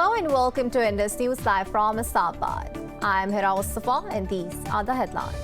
Hello and welcome to Indus News Live from Islamabad. I'm Hira Mustafa and these are the headlines.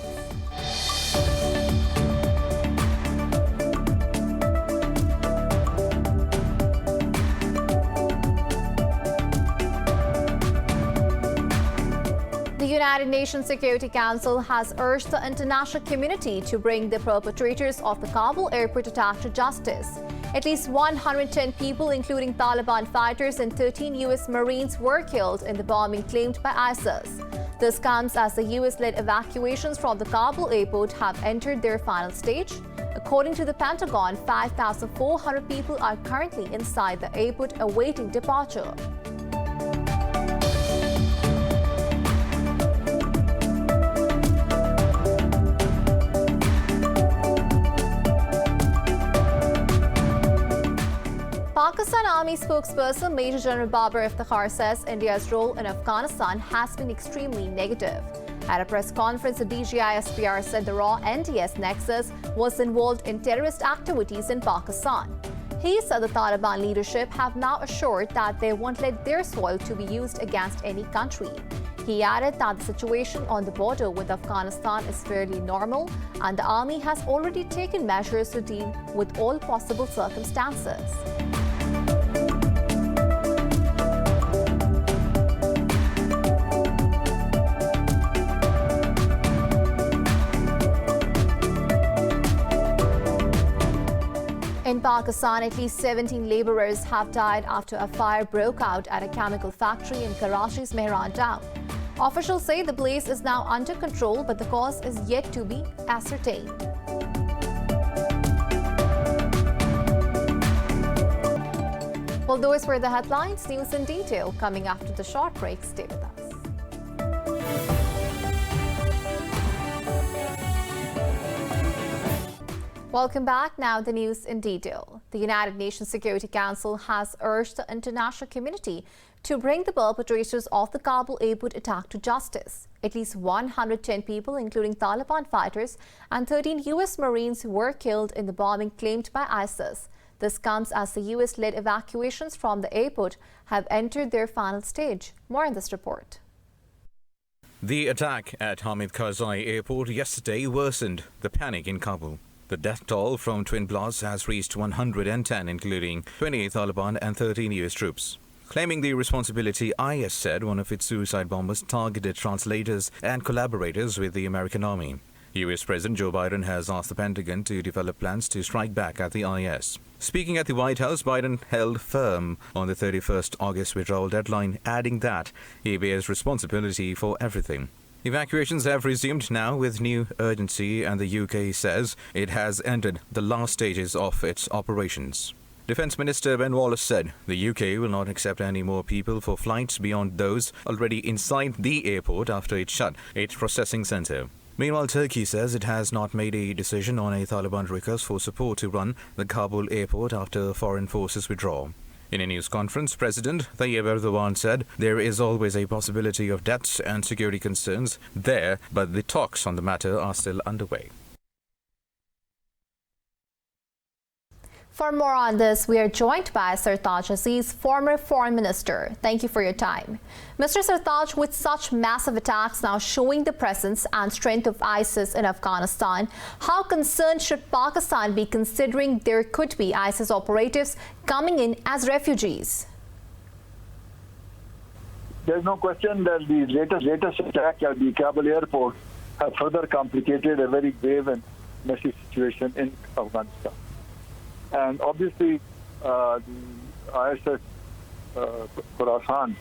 The United Nations Security Council has urged the international community to bring the perpetrators of the Kabul airport attack to justice. At least 110 people, including Taliban fighters and 13 U.S. Marines, were killed in the bombing claimed by ISIS. This comes as the U.S.-led evacuations from the Kabul airport have entered their final stage. According to the Pentagon, 5,400 people are currently inside the airport awaiting departure. Pakistan Army spokesperson Major General Babar Iftikhar says India's role in Afghanistan has been extremely negative. At a press conference, the DGI-SPR said the raw NDS nexus was involved in terrorist activities in Pakistan. He said the Taliban leadership have now assured that they won't let their soil to be used against any country. He added that the situation on the border with Afghanistan is fairly normal and the army has already taken measures to deal with all possible circumstances. In Pakistan, at least 17 laborers have died after a fire broke out at a chemical factory in Karachi's Mehran town. Officials say the blaze is now under control, but the cause is yet to be ascertained. Well, those were the headlines. News in detail coming after the short break. Stay with us. Welcome back. Now the news in detail. The United Nations Security Council has urged the international community to bring the perpetrators of the Kabul airport attack to justice. At least 110 people, including Taliban fighters and 13 U.S. Marines, were killed in the bombing claimed by ISIS. This comes as the U.S.-led evacuations from the airport have entered their final stage. More in this report. The attack at Hamid Karzai Airport yesterday worsened the panic in Kabul. The death toll from twin blasts has reached 110, including 28 Taliban and 13 U.S. troops. Claiming the responsibility, IS said one of its suicide bombers targeted translators and collaborators with the American army. U.S. President Joe Biden has asked the Pentagon to develop plans to strike back at the IS. Speaking at the White House, Biden held firm on the 31st August withdrawal deadline, adding that he bears responsibility for everything. Evacuations have resumed now with new urgency, and the UK says it has entered the last stages of its operations. Defence Minister Ben Wallace said the UK will not accept any more people for flights beyond those already inside the airport after it shut its processing centre. Meanwhile, Turkey says it has not made a decision on a Taliban request for support to run the Kabul airport after foreign forces withdraw. In a news conference, President Tayyip Erdogan said there is always a possibility of deaths and security concerns there, but the talks on the matter are still underway. For more on this, we are joined by Sartaj Aziz, former foreign minister. Thank you for your time. Mr. Sartaj, with such massive attacks now showing the presence and strength of ISIS in Afghanistan, how concerned should Pakistan be considering there could be ISIS operatives coming in as refugees? There's no question that the latest attack at the Kabul airport have further complicated a very grave and messy situation in Afghanistan. And obviously, the ISIS Khorasan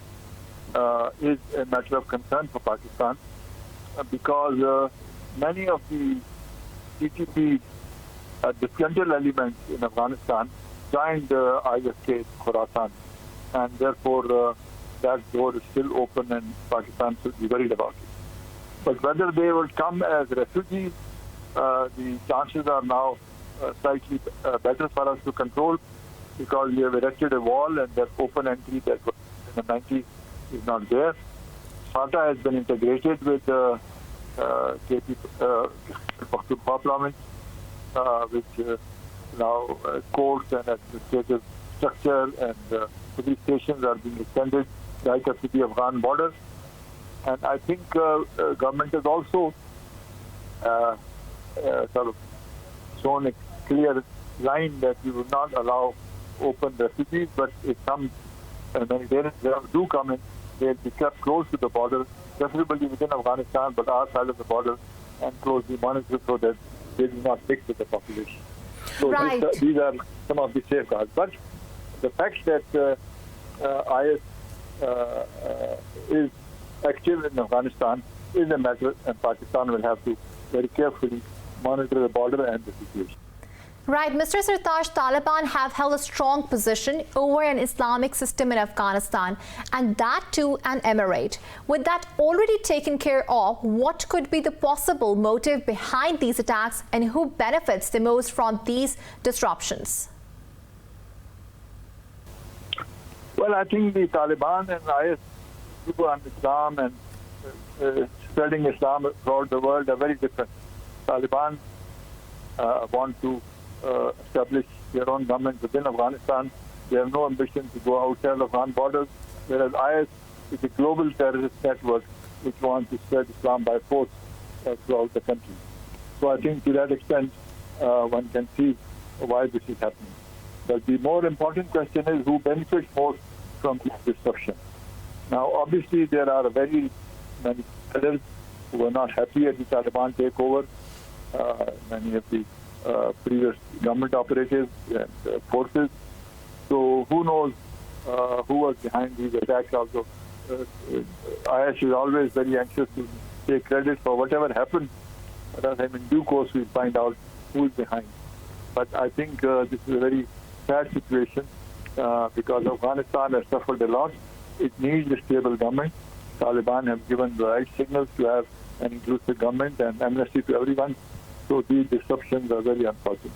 is a matter of concern for Pakistan because many of the TTP disgruntled elements in Afghanistan joined ISK Khorasan, and therefore that door is still open and Pakistan should be worried about it. But whether they will come as refugees, the chances are now slightly better for us to control because we have erected a wall and that open entry that was in the 90s is not there. FATA has been integrated with KP Pakhtunkhwa province, which now courts and administrative structure and police stations are being extended right up to the Afghan border. And I think government has also sort of shown a clear line that we will not allow open refugees, but if some humanitarian do come in, they'll be kept close to the border, preferably within Afghanistan, but our side of the border, and closely monitored so that they do not mix with the population. So Right. these are some of the safeguards. But the fact that IS is active in Afghanistan is a matter, and Pakistan will have to very carefully monitor the border and the situation. Right, Mr. Sartaaj, Taliban have held a strong position over an Islamic system in Afghanistan, and that too an emirate. With that already taken care of, what could be the possible motive behind these attacks, and who benefits the most from these disruptions? Well, I think the Taliban and IS and Islam and spreading Islam throughout the world are very different. Taliban want to establish their own government within Afghanistan. They have no ambition to go outside Afghan borders, whereas IS is a global terrorist network which wants to spread Islam by force throughout the country. So I think to that extent, one can see why this is happening. But the more important question is who benefits most from this disruption. Now, obviously, there are very many others who are not happy at the Taliban takeover. Many of the previous government operatives and forces. So who knows who was behind these attacks also. IS is always very anxious to take credit for whatever happened. But in due course we'll find out who is behind. But I think this is a very sad situation because Afghanistan has suffered a lot. It needs a stable government. Taliban have given the right signals to have an inclusive government and amnesty to everyone. So these disruptions are very unfortunate.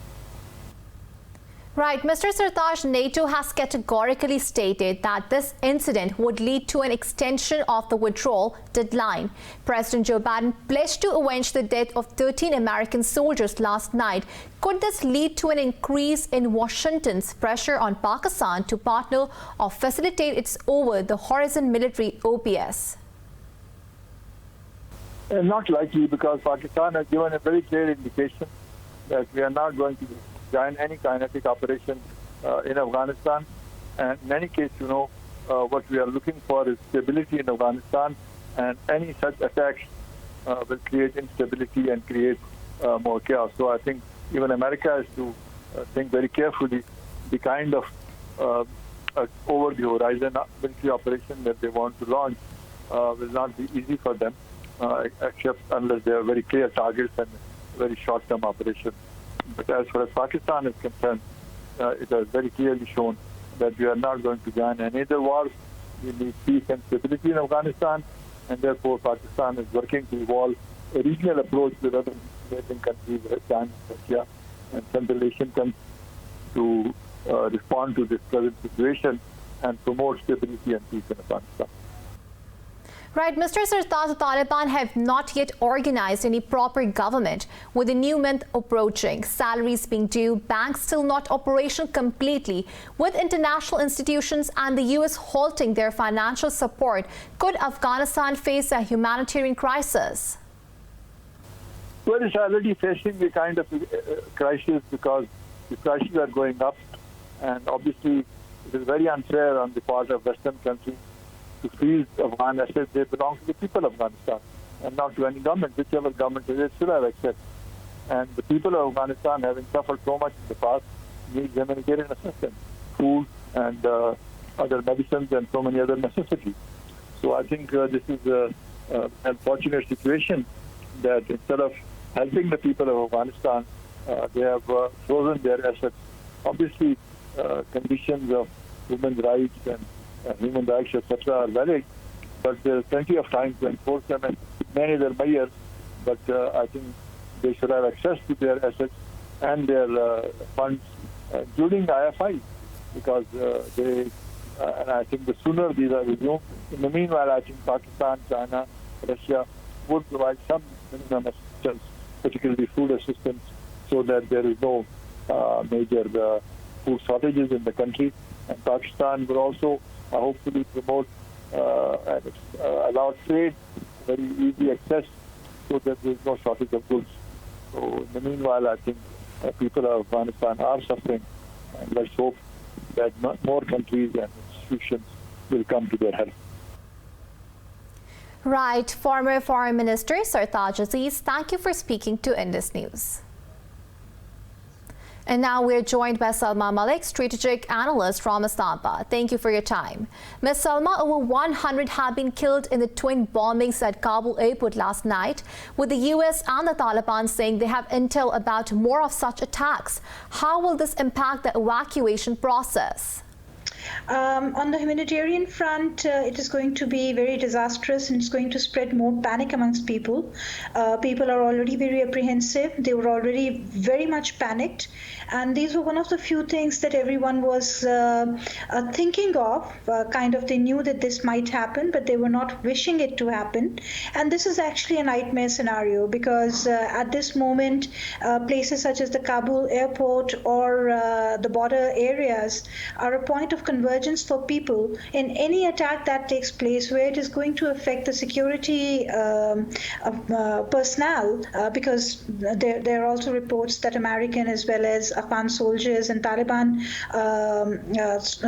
Right. Mr. Sartaaj, NATO has categorically stated that this incident would lead to an extension of the withdrawal deadline. President Joe Biden pledged to avenge the death of 13 American soldiers last night. Could this lead to an increase in Washington's pressure on Pakistan to partner or facilitate its over-the-horizon military OPS? Not likely, because Pakistan has given a very clear indication that we are not going to join any kinetic operation in Afghanistan. And in any case, what we are looking for is stability in Afghanistan, and any such attacks will create instability and create more chaos. So I think even America has to think very carefully the kind of over-the-horizon military operation that they want to launch will not be easy for them. Except unless they are very clear targets and very short-term operations. But as far as Pakistan is concerned, it has very clearly shown that we are not going to join any other wars. We need peace and stability in Afghanistan, and therefore Pakistan is working to evolve a regional approach with other neighboring countries, China, Russia, and Central Asian countries to respond to this present situation and promote stability and peace in Afghanistan. Right, Mr. Sartaaj, the Taliban have not yet organized any proper government. With the new month approaching, salaries being due, banks still not operational completely, with international institutions and the US halting their financial support, could Afghanistan face a humanitarian crisis? Well, it's already facing a kind of crisis because the prices are going up, and obviously it is very unfair on the part of Western countries to freeze Afghan assets. They belong to the people of Afghanistan and not to any government. Whichever government it is, should have access. And the people of Afghanistan, having suffered so much in the past, need humanitarian assistance, food and other medicines and so many other necessities. So I think this is an unfortunate situation that instead of helping the people of Afghanistan, they have frozen their assets. Obviously, conditions of human rights and human rights, etc., are valid, but there's plenty of time to enforce them, and many are measures. But I think they should have access to their assets and their funds, including IFI, because and I think the sooner these are resumed. In the meanwhile, I think Pakistan, China, Russia would provide some minimum assistance, particularly food assistance, so that there is no major food shortages in the country. And Pakistan will also hopefully promote and it's allowed trade, very easy access, so that there's no shortage of goods. So in the meanwhile, I think people of Afghanistan are suffering, and let's hope that more countries and institutions will come to their help. Right. Former Foreign Minister Sartaj Aziz, thank you for speaking to Indus News. And now we're joined by Salma Malik, strategic analyst from Islamabad. Thank you for your time. Ms. Salma, over 100 have been killed in the twin bombings at Kabul airport last night, with the US and the Taliban saying they have intel about more of such attacks. How will this impact the evacuation process? On the humanitarian front, it is going to be very disastrous, and it's going to spread more panic amongst people. People are already very apprehensive. They were already very much panicked. And these were one of the few things that everyone was thinking of. They knew that this might happen, but they were not wishing it to happen. And this is actually a nightmare scenario, because at this moment, places such as the Kabul airport or the border areas are a point of convergence for people in any attack that takes place, where it is going to affect the security personnel, because there are also reports that American as well as Afghan soldiers and Taliban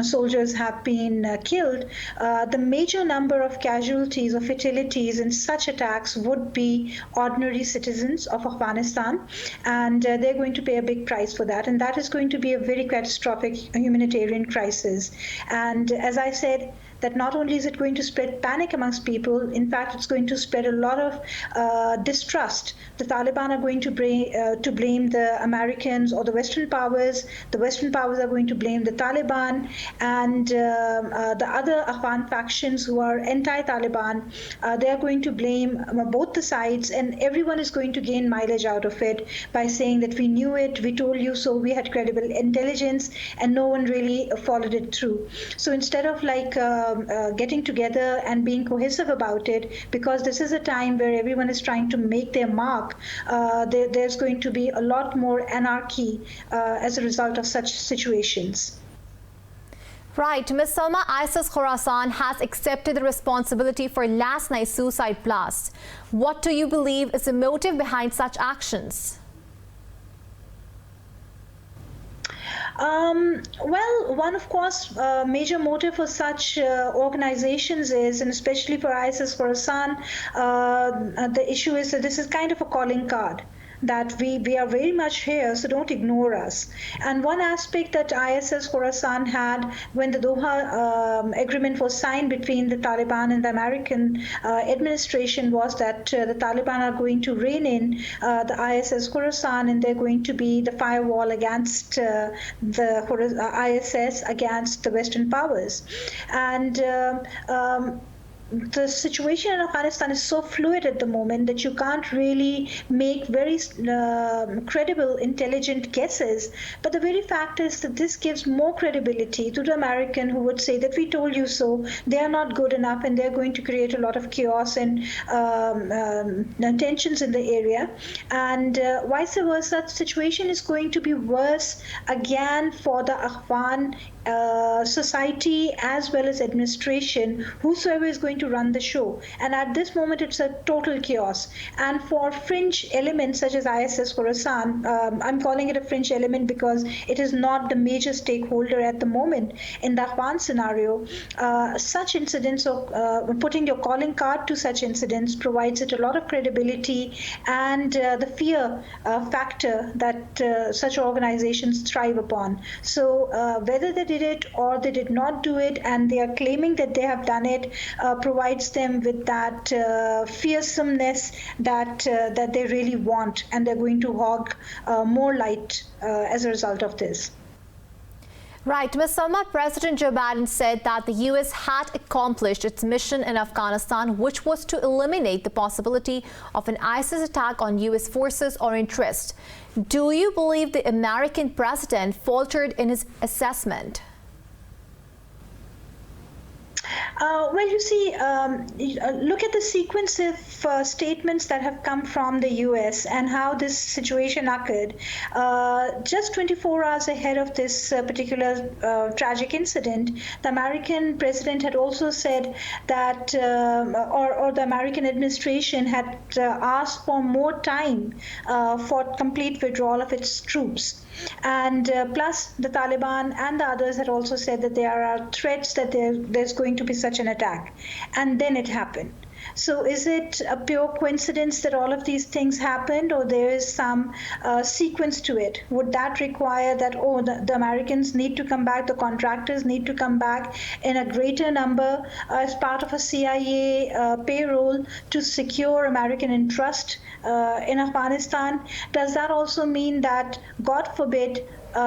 soldiers have been killed. The major number of casualties or fatalities in such attacks would be ordinary citizens of Afghanistan, and they're going to pay a big price for that, and that is going to be a very catastrophic humanitarian crisis. And as I said, that not only is it going to spread panic amongst people, in fact, it's going to spread a lot of distrust. The Taliban are going to blame the Americans or the Western powers. The Western powers are going to blame the Taliban, and the other Afghan factions who are anti-Taliban, they are going to blame both the sides, and everyone is going to gain mileage out of it by saying that we knew it, we told you so, we had credible intelligence, and no one really followed it through. So instead of getting together and being cohesive about it, because this is a time where everyone is trying to make their mark, there's going to be a lot more anarchy as a result of such situations. Right. Ms. Salma, ISIS Khorasan has accepted the responsibility for last night's suicide blast. What do you believe is the motive behind such actions? Well, one, of course, major motive for such organizations is, and especially for ISIS Khorasan, the issue is that this is kind of a calling card, that we are very much here, so don't ignore us. And one aspect that ISIS Khorasan had when the Doha agreement was signed between the Taliban and the American administration was that the Taliban are going to rein in the ISIS Khorasan, and they're going to be the firewall against the ISS against the Western powers. And the situation in Afghanistan is so fluid at the moment that you can't really make very credible, intelligent guesses. But the very fact is that this gives more credibility to the American, who would say that we told you so, they are not good enough, and they're going to create a lot of chaos and tensions in the area. And vice versa, the situation is going to be worse again for the Afghan society as well as administration, whosoever is going to run the show. And at this moment, it's a total chaos. And for fringe elements such as ISIS Khorasan, I'm calling it a fringe element because it is not the major stakeholder at the moment in the Afghan scenario. Such incidents, or putting your calling card to such incidents, provides it a lot of credibility and the fear factor that such organizations thrive upon. So whether they did it or they did not do it, and they are claiming that they have done it, provides them with that fearsomeness that they really want, and they're going to hog more light as a result of this. Right. Ms. Salma, President Joe Biden said that the U.S. had accomplished its mission in Afghanistan, which was to eliminate the possibility of an ISIS attack on U.S. forces or interests. Do you believe the American president faltered in his assessment? Well, you see, look at the sequence of statements that have come from the US and how this situation occurred. Just 24 hours ahead of this particular tragic incident, the American president had also said that, or the American administration had asked for more time for complete withdrawal of its troops. And plus, the Taliban and the others had also said that there are threats that there's going to be such an attack. And then it happened. So is it a pure coincidence that all of these things happened, or there is some sequence to it? Would that require that, the Americans need to come back, the contractors need to come back in a greater number as part of a CIA payroll to secure American interest in Afghanistan? Does that also mean that, God forbid,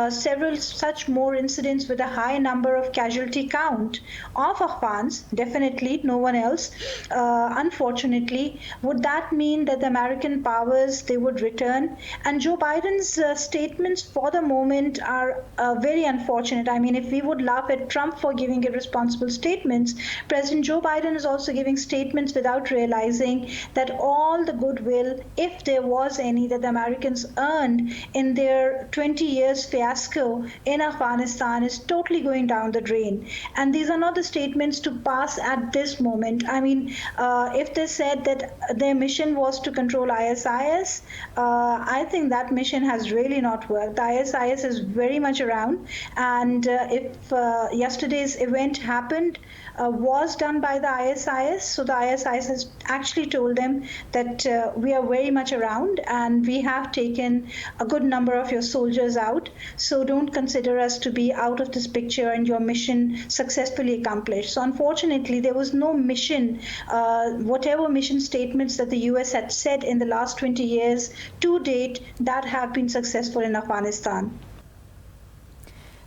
several such more incidents with a high number of casualty count of Afghans, definitely no one else, unfortunately, would that mean that the American powers, they would return? And Joe Biden's statements for the moment are very unfortunate. I mean, if we would laugh at Trump for giving irresponsible statements, President Joe Biden is also giving statements without realizing that all the goodwill, if there was any, that the Americans earned in their 20 years fiasco in Afghanistan is totally going down the drain. And these are not the statements to pass at this moment. I mean, if they said that their mission was to control ISIS, I think that mission has really not worked. The ISIS is very much around. And if yesterday's event happened, was done by the ISIS, so the ISIS has actually told them that we are very much around and we have taken a good number of your soldiers out. So don't consider us to be out of this picture and your mission successfully accomplished. So unfortunately, there was no mission, whatever mission statements that the US had said in the last 20 years to date, that have been successful in Afghanistan.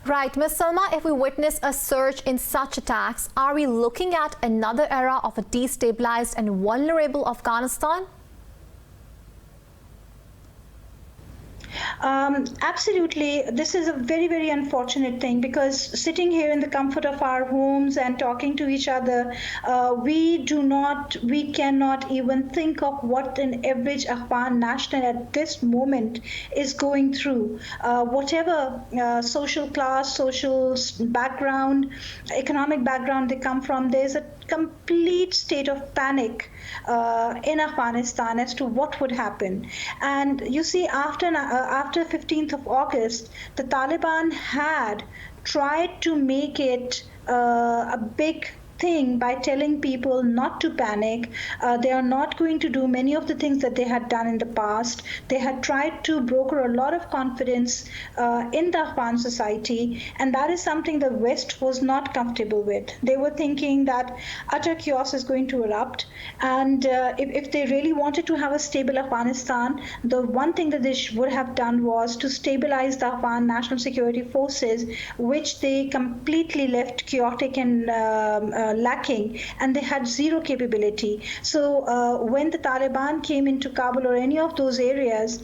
Right, Ms. Salma, if we witness a surge in such attacks, are we looking at another era of a destabilized and vulnerable Afghanistan? Absolutely. This is a very, very unfortunate thing, because sitting here in the comfort of our homes and talking to each other, we cannot even think of what an average Afghan national at this moment is going through. Whatever social class, social background, economic background they come from, there's a complete state of panic in Afghanistan as to what would happen. And you see, after 15th of August, the Taliban had tried to make it a big thing by telling people not to panic. They are not going to do many of the things that they had done in the past. They had tried to broker a lot of confidence in the Afghan society, and that is something the West was not comfortable with. They were thinking that utter chaos is going to erupt, and if they really wanted to have a stable Afghanistan, the one thing that they would have done was to stabilize the Afghan national security forces, which they completely left chaotic and lacking, and they had zero capability. So when the Taliban came into Kabul or any of those areas,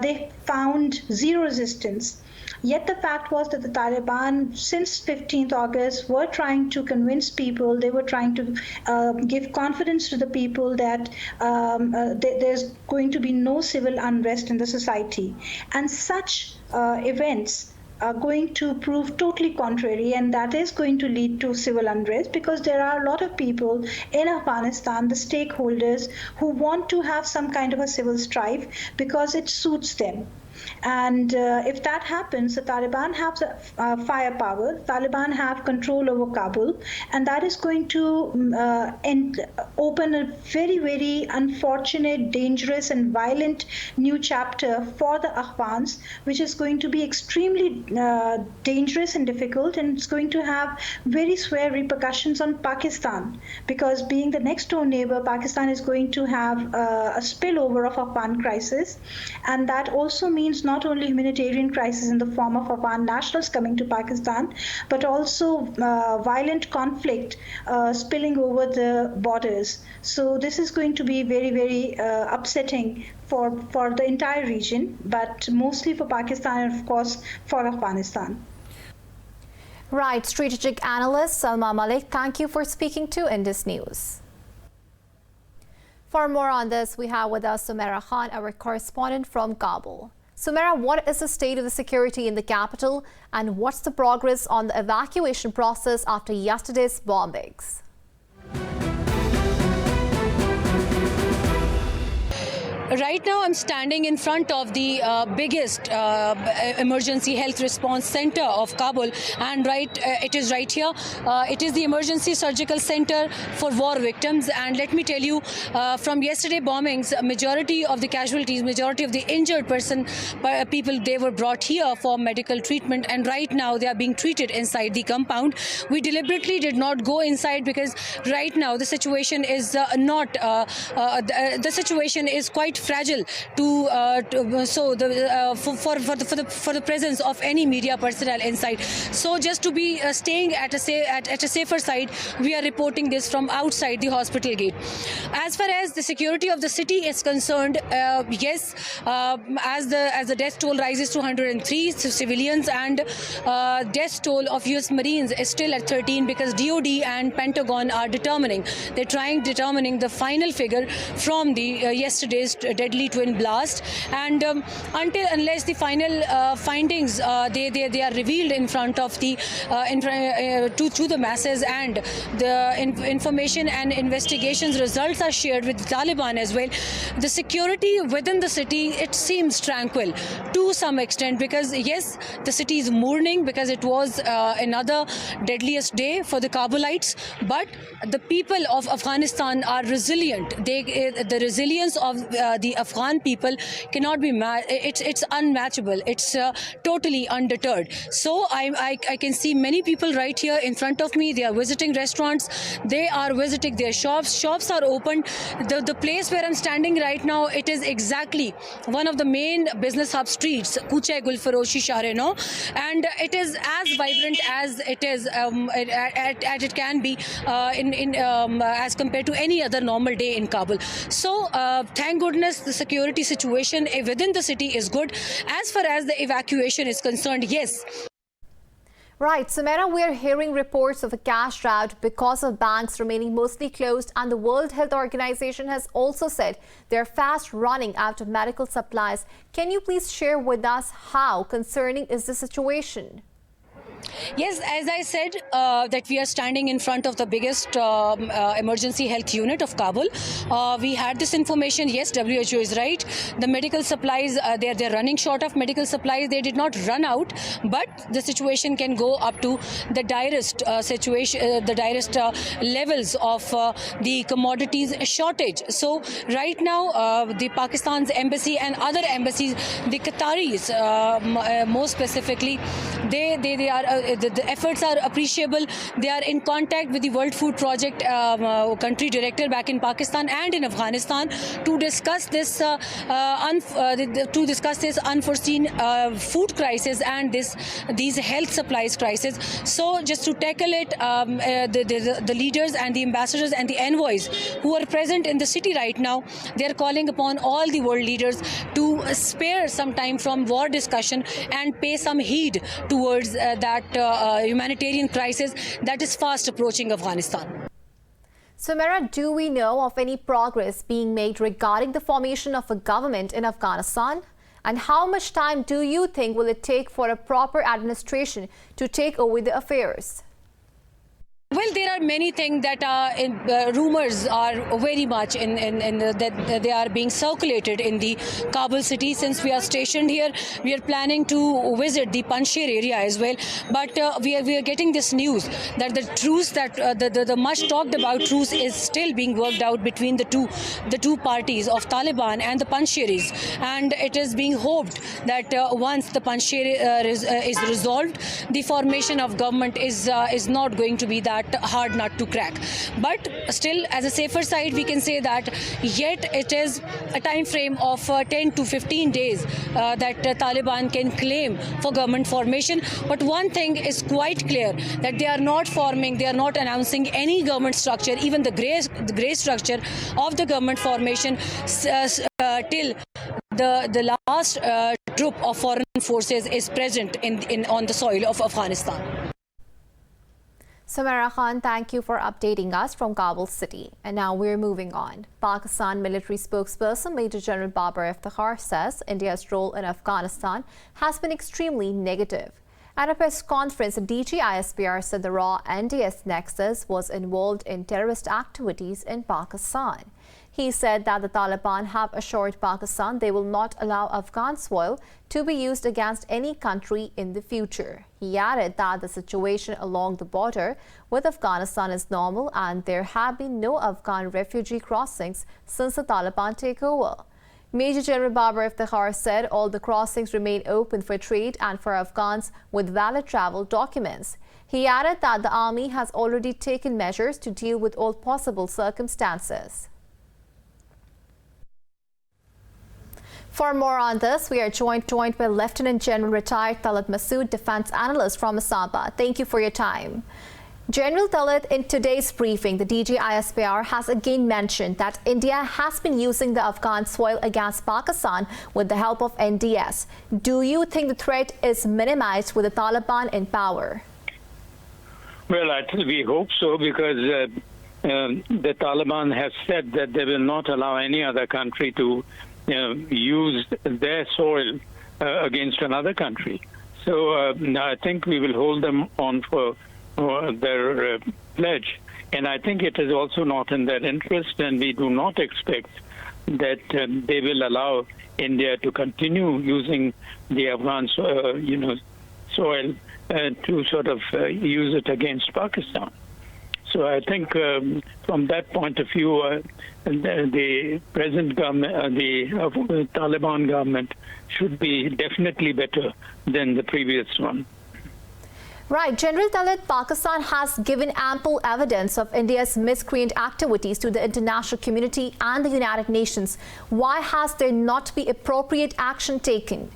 they found zero resistance. Yet the fact was that the Taliban, since 15th August, were trying to convince people, they were trying to give confidence to the people that there's going to be no civil unrest in the society. And such events are going to prove totally contrary, and that is going to lead to civil unrest, because there are a lot of people in Afghanistan, the stakeholders, who want to have some kind of a civil strife because it suits them. And if that happens, the Taliban have firepower, Taliban have control over Kabul, and that is going to open a very, very unfortunate, dangerous and violent new chapter for the Afghans, which is going to be extremely dangerous and difficult, and it's going to have very severe repercussions on Pakistan, because being the next door neighbor, Pakistan is going to have a spillover of Afghan crisis, and that also means not only humanitarian crisis in the form of Afghan nationals coming to Pakistan, but also violent conflict spilling over the borders. So this is going to be very, very upsetting for the entire region, but mostly for Pakistan and, of course, for Afghanistan. Right, strategic analyst Salma Malik, thank you for speaking to Indus News. For more on this, we have with us Sumaira Khan, our correspondent from Kabul. Sumaira, what is the state of the security in the capital and what's the progress on the evacuation process after yesterday's bombings? Right now, I'm standing in front of the biggest emergency health response center of Kabul, and it is right here. It is the emergency surgical center for war victims, and let me tell you, from yesterday bombings, majority of the casualties, majority of the injured people, they were brought here for medical treatment, and right now they are being treated inside the compound. We deliberately did not go inside because right now the situation is the situation is quite fragile for the presence of any media personnel inside. So just to be staying at a safer side, we are reporting this from outside the hospital gate. As far as the security of the city is concerned, yes, as the death toll rises to 103 civilians, and death toll of US Marines is still at 13 because DOD and Pentagon are determining the final figure from the yesterday's deadly twin blast, and unless the final findings they are revealed in front of the to the masses, and the information and investigations results are shared with the Taliban as well, the security within the city, it seems tranquil to some extent, because yes, the city is mourning because it was another deadliest day for the Kabulites, but the people of Afghanistan are resilient. The resilience of the Afghan people cannot be it's unmatchable. It's totally undeterred. So I can see many people right here in front of me. They are visiting restaurants. They are visiting their shops. Shops are open. The place where I'm standing right now, it is exactly one of the main business hub streets, Kuche Gulfaroshi Shahreno, and it is as vibrant as it is as it can be as compared to any other normal day in Kabul. So thank goodness the security situation within the city is good. As far as the evacuation is concerned, yes. Right, Sumaira, we are hearing reports of a cash drought because of banks remaining mostly closed, and the World Health Organization has also said they're fast running out of medical supplies. Can you please share with us how concerning is the situation? Yes, as I said, that we are standing in front of the biggest emergency health unit of Kabul. We had this information. Yes, WHO is right. The medical supplies, they're running short of medical supplies. They did not run out, but the situation can go up to the direst levels of the commodities shortage. So right now, the Pakistan's embassy and other embassies, the Qataris, more specifically, they are. The efforts are appreciable. They are in contact with the World Food Project country director back in Pakistan and in Afghanistan to discuss this unforeseen food crisis and these health supplies crisis. So just to tackle it, the leaders and the ambassadors and the envoys who are present in the city right now, they are calling upon all the world leaders to spare some time from war discussion and pay some heed towards that humanitarian crisis that is fast approaching Afghanistan. Sumaira, do we know of any progress being made regarding the formation of a government in Afghanistan? And how much time do you think will it take for a proper administration to take over the affairs? Well, there are many things that are rumors are very much that they are being circulated in the Kabul city. Since we are stationed here, we are planning to visit the Panjshir area as well. But we are getting this news that the truce the much talked about truce is still being worked out between the two parties of Taliban and the Panjshiris, and it is being hoped that once the Panjshir is resolved, the formation of government is not going to be that hard nut to crack. But still, as a safer side, we can say that yet it is a time frame of 10 to 15 days that Taliban can claim for government formation. But one thing is quite clear, that they are not forming, they are not announcing any government structure, even the grey structure of the government formation till the last troop of foreign forces is present on the soil of Afghanistan. Samara Khan, thank you for updating us from Kabul city. And now we're moving on. Pakistan military spokesperson Major General Babar Iftikhar says India's role in Afghanistan has been extremely negative. At a press conference, DG ISPR said the raw NDS nexus was involved in terrorist activities in Pakistan. He said that the Taliban have assured Pakistan they will not allow Afghan soil to be used against any country in the future. He added that the situation along the border with Afghanistan is normal and there have been no Afghan refugee crossings since the Taliban takeover. Major General Babar Iftikhar said all the crossings remain open for trade and for Afghans with valid travel documents. He added that the army has already taken measures to deal with all possible circumstances. For more on this, we are joined by Lieutenant General retired Talat Masood, defense analyst from Islamabad. Thank you for your time. General Talat, in today's briefing, the DG ISPR has again mentioned that India has been using the Afghan soil against Pakistan with the help of NDS. Do you think the threat is minimized with the Taliban in power? Well, we hope so, because the Taliban has said that they will not allow any other country to use their soil against another country. So I think we will hold them on for their pledge. And I think it is also not in their interest, and we do not expect that they will allow India to continue using the Afghan soil to sort of use it against Pakistan. So I think from that point of view, the present government, the Taliban government, should be definitely better than the previous one. Right. General Talat, Pakistan has given ample evidence of India's miscreant activities to the international community and the United Nations. Why has there not been appropriate action taken?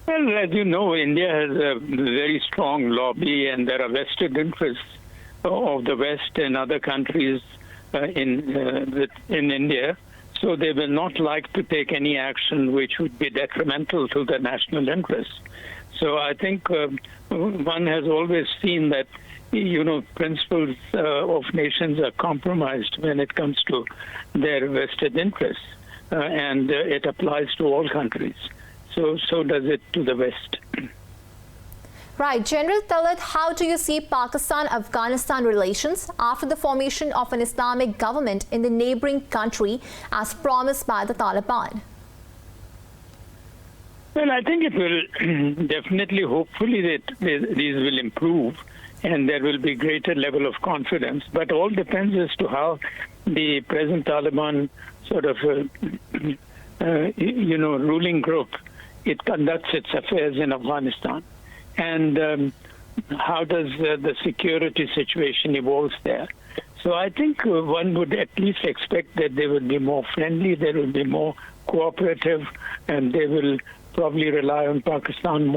Well, as you know, India has a very strong lobby, and there are vested interests of the West and other countries in India. So they will not like to take any action which would be detrimental to the national interest. So I think one has always seen that, principles of nations are compromised when it comes to their vested interests, and it applies to all countries. So does it to the West. Right. General Talat, how do you see Pakistan-Afghanistan relations after the formation of an Islamic government in the neighboring country as promised by the Taliban? Well, I think it will definitely, hopefully, that these will improve and there will be greater level of confidence. But all depends as to how the present Taliban sort of, ruling group, it conducts its affairs in Afghanistan. And how does the security situation evolve there? So I think one would at least expect that they will be more friendly, they will be more cooperative, and they will probably rely on Pakistan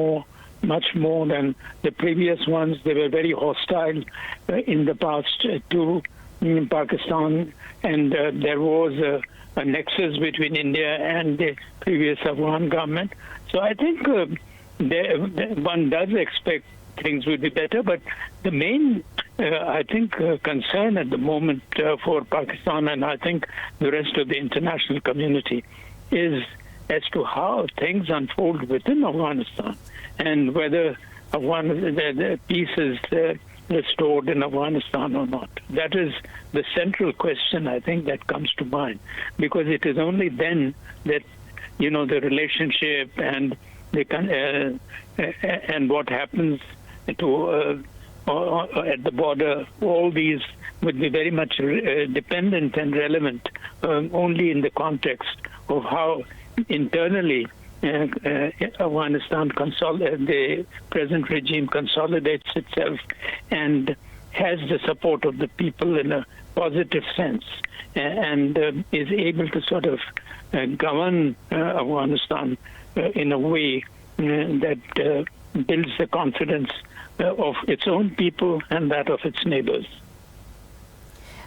much more than the previous ones. They were very hostile in the past to Pakistan, and there was a nexus between India and the previous Afghan government. So I think one does expect things will be better, but the main, concern at the moment for Pakistan, and I think the rest of the international community, is as to how things unfold within Afghanistan and whether the peace is restored in Afghanistan or not. That is the central question, I think, that comes to mind, because it is only then that, the relationship and and what happens to at the border, all these would be very much dependent and relevant only in the context of how internally Afghanistan the present regime consolidates itself and has the support of the people in a positive sense, and is able to sort of govern Afghanistan in a way that builds the confidence of its own people and that of its neighbors.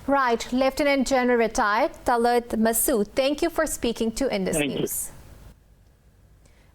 Right. Lieutenant General retired Talat Masood, thank you for speaking to Indus News.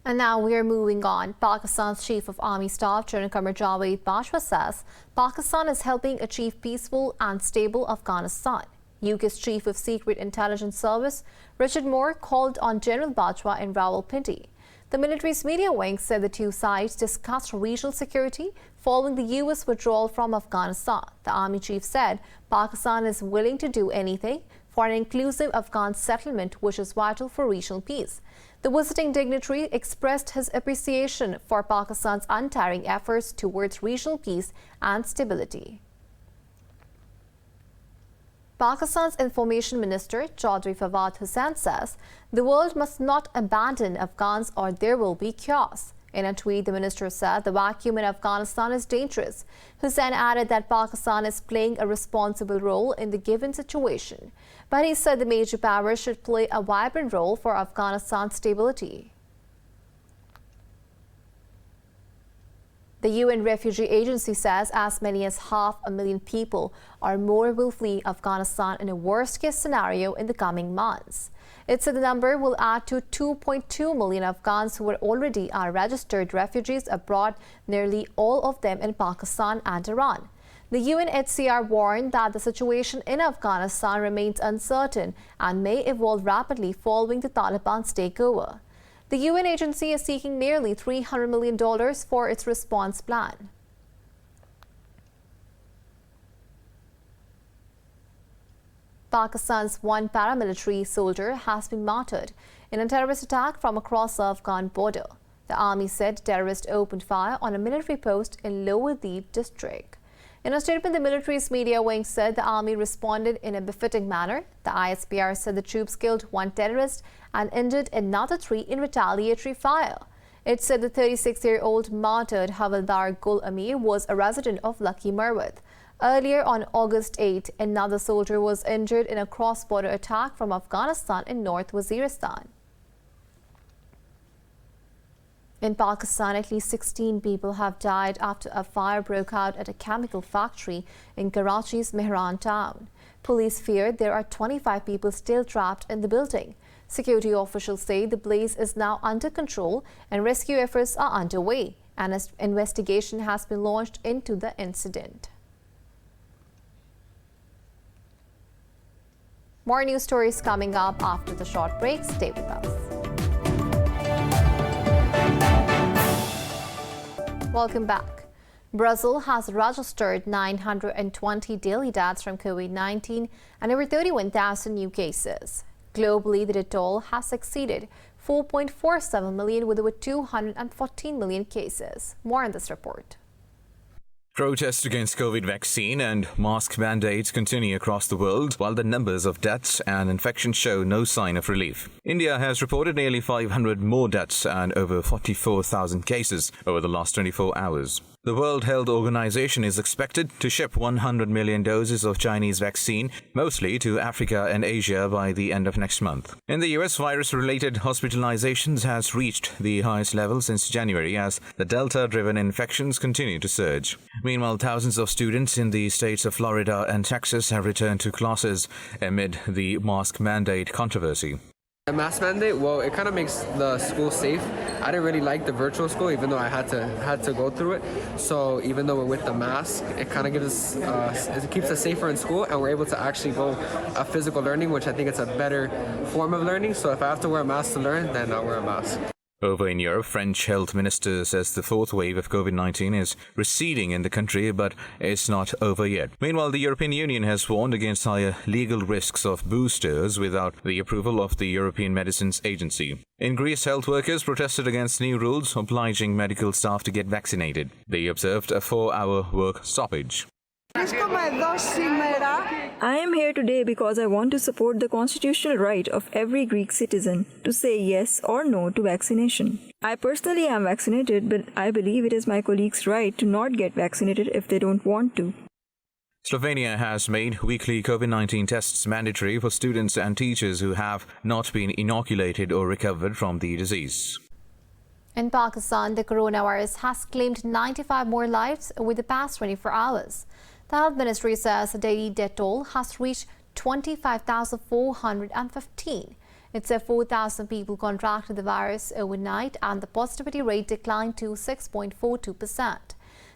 And now we are moving on. Pakistan's Chief of Army Staff, General Qamar Javed Bajwa, says Pakistan is helping achieve peaceful and stable Afghanistan. UK's Chief of Secret Intelligence Service, Richard Moore, called on General Bajwa in Rawalpindi. The military's media wing said the two sides discussed regional security following the US withdrawal from Afghanistan. The Army chief said Pakistan is willing to do anything for an inclusive Afghan settlement, which is vital for regional peace. The visiting dignitary expressed his appreciation for Pakistan's untiring efforts towards regional peace and stability. Pakistan's Information Minister, Chaudhry Fawad Hussain, says the world must not abandon Afghans or there will be chaos. In a tweet, the minister said the vacuum in Afghanistan is dangerous. Hussain added that Pakistan is playing a responsible role in the given situation, but he said the major powers should play a vibrant role for Afghanistan's stability. The UN Refugee Agency says as many as 500,000 people or more will flee Afghanistan in a worst-case scenario in the coming months. It said the number will add to 2.2 million Afghans who already are registered refugees abroad, nearly all of them in Pakistan and Iran. The UNHCR warned that the situation in Afghanistan remains uncertain and may evolve rapidly following the Taliban's takeover. The UN agency is seeking nearly $300 million for its response plan. Pakistan's one paramilitary soldier has been martyred in a terrorist attack from across the Afghan border. The army said terrorists opened fire on a military post in Lower Deep district. In a statement, the military's media wing said the army responded in a befitting manner. The ISPR said the troops killed one terrorist and injured another 3 in retaliatory fire. It said the 36-year-old martyred Havildar Gul Amir was a resident of Lucky Marwat. Earlier on August 8, another soldier was injured in a cross-border attack from Afghanistan in North Waziristan. In Pakistan, at least 16 people have died after a fire broke out at a chemical factory in Karachi's Mehran town. Police fear there are 25 people still trapped in the building. Security officials say the blaze is now under control and rescue efforts are underway. An investigation has been launched into the incident. More news stories coming up after the short break. Stay with us. Welcome back. Brazil has registered 920 daily deaths from COVID-19 and over 31,000 new cases. Globally, the toll has exceeded 4.47 million with over 214 million cases. More in this report. Protests against COVID vaccine and mask mandates continue across the world, while the numbers of deaths and infections show no sign of relief. India has reported nearly 500 more deaths and over 44,000 cases over the last 24 hours. The World Health Organization is expected to ship 100 million doses of Chinese vaccine, mostly to Africa and Asia, by the end of next month. In the US, virus-related hospitalizations has reached the highest level since January as the Delta-driven infections continue to surge. Meanwhile, thousands of students in the states of Florida and Texas have returned to classes amid the mask mandate controversy. The mask mandate, well, it kind of makes the school safe. I didn't really like the virtual school, even though I had to go through it. So even though we're with the mask, it kind of gives us, it keeps us safer in school, and we're able to actually go a physical learning, which I think it's a better form of learning. So if I have to wear a mask to learn, then I'll wear a mask. Over in Europe, French health minister says the fourth wave of COVID-19 is receding in the country, but it's not over yet. Meanwhile, the European Union has warned against higher legal risks of boosters without the approval of the European Medicines Agency. In Greece, health workers protested against new rules obliging medical staff to get vaccinated. They observed a 4-hour work stoppage. I am here today because I want to support the constitutional right of every Greek citizen to say yes or no to vaccination. I personally am vaccinated, but I believe it is my colleagues' right to not get vaccinated if they don't want to. Slovenia has made weekly COVID-19 tests mandatory for students and teachers who have not been inoculated or recovered from the disease. In Pakistan, the coronavirus has claimed 95 more lives over the past 24 hours. The Health Ministry says the daily death toll has reached 25,415. It said 4,000 people contracted the virus overnight and the positivity rate declined to 6.42%.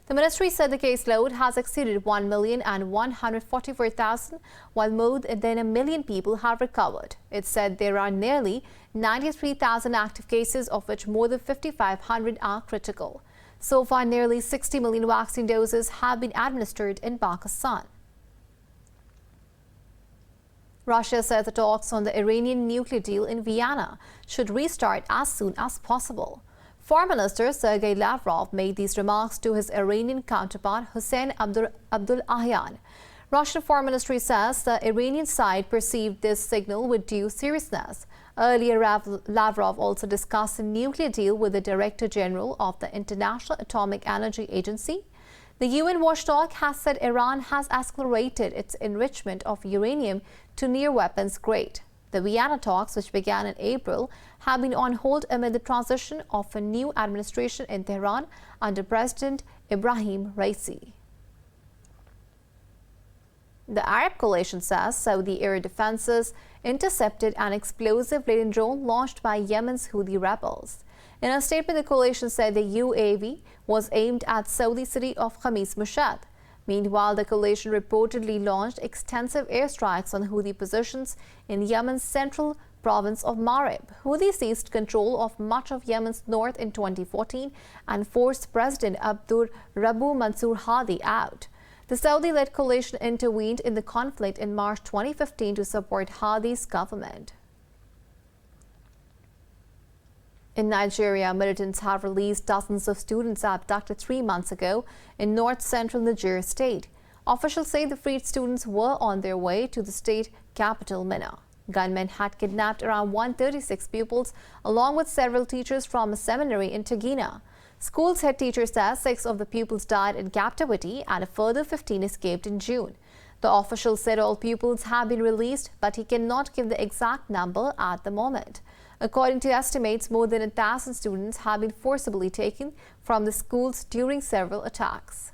The ministry said the caseload has exceeded 1,144,000, while more than 1 million people have recovered. It said there are nearly 93,000 active cases, of which more than 5,500 are critical. So far, nearly 60 million vaccine doses have been administered in Pakistan. Russia said the talks on the Iranian nuclear deal in Vienna should restart as soon as possible. Foreign Minister Sergei Lavrov made these remarks to his Iranian counterpart Hossein Abdullahian. Russian Foreign Ministry says the Iranian side perceived this signal with due seriousness. Earlier, Lavrov also discussed a nuclear deal with the Director General of the International Atomic Energy Agency. The UN watchdog has said Iran has accelerated its enrichment of uranium to near weapons grade. The Vienna talks, which began in April, have been on hold amid the transition of a new administration in Tehran under President Ibrahim Raisi. The Arab coalition says Saudi air defenses intercepted an explosive-laden drone launched by Yemen's Houthi rebels. In a statement, the coalition said the UAV was aimed at Saudi city of Khamis Mushat. Meanwhile, the coalition reportedly launched extensive airstrikes on Houthi positions in Yemen's central province of Marib. Houthi seized control of much of Yemen's north in 2014 and forced President Abdur Rabbu Mansur Hadi out. The Saudi-led coalition intervened in the conflict in March 2015 to support Hadi's government. In Nigeria, militants have released dozens of students abducted 3 months ago in north-central Niger state. Officials say the freed students were on their way to the state capital, Minna. Gunmen had kidnapped around 136 pupils, along with several teachers from a seminary in Tagina. School's head teacher says 6 of the pupils died in captivity and a further 15 escaped in June. The official said all pupils have been released, but he cannot give the exact number at the moment. According to estimates, more than 1,000 students have been forcibly taken from the schools during several attacks.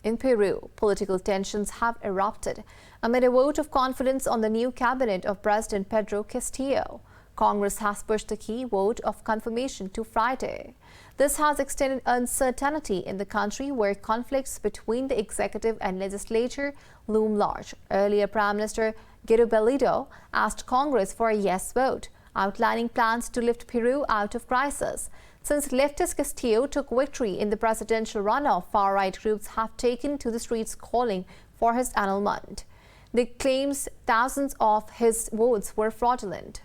In Peru, political tensions have erupted amid a vote of confidence on the new cabinet of President Pedro Castillo. Congress has pushed the key vote of confirmation to Friday. This has extended uncertainty in the country, where conflicts between the executive and legislature loom large. Earlier, Prime Minister Guido Bellido asked Congress for a yes vote, outlining plans to lift Peru out of crisis. Since leftist Castillo took victory in the presidential runoff, far-right groups have taken to the streets calling for his annulment. They claim thousands of his votes were fraudulent.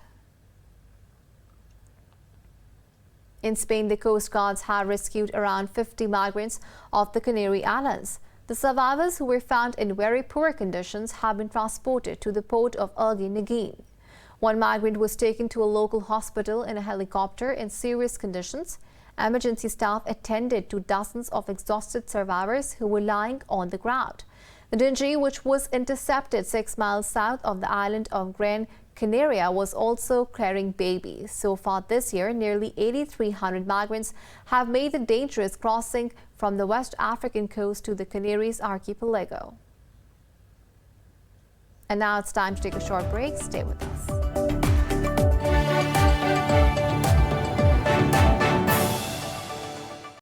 In Spain, the Coast Guards have rescued around 50 migrants off the Canary Islands. The survivors, who were found in very poor conditions, have been transported to the port of Neguin. One migrant was taken to a local hospital in a helicopter in serious conditions. Emergency staff attended to dozens of exhausted survivors who were lying on the ground. The dinghy, which was intercepted 6 miles south of the island of Gran Canaria, was also carrying babies. So far this year, nearly 8,300 migrants have made the dangerous crossing from the West African coast to the Canaries archipelago. And now it's time to take a short break. Stay with us.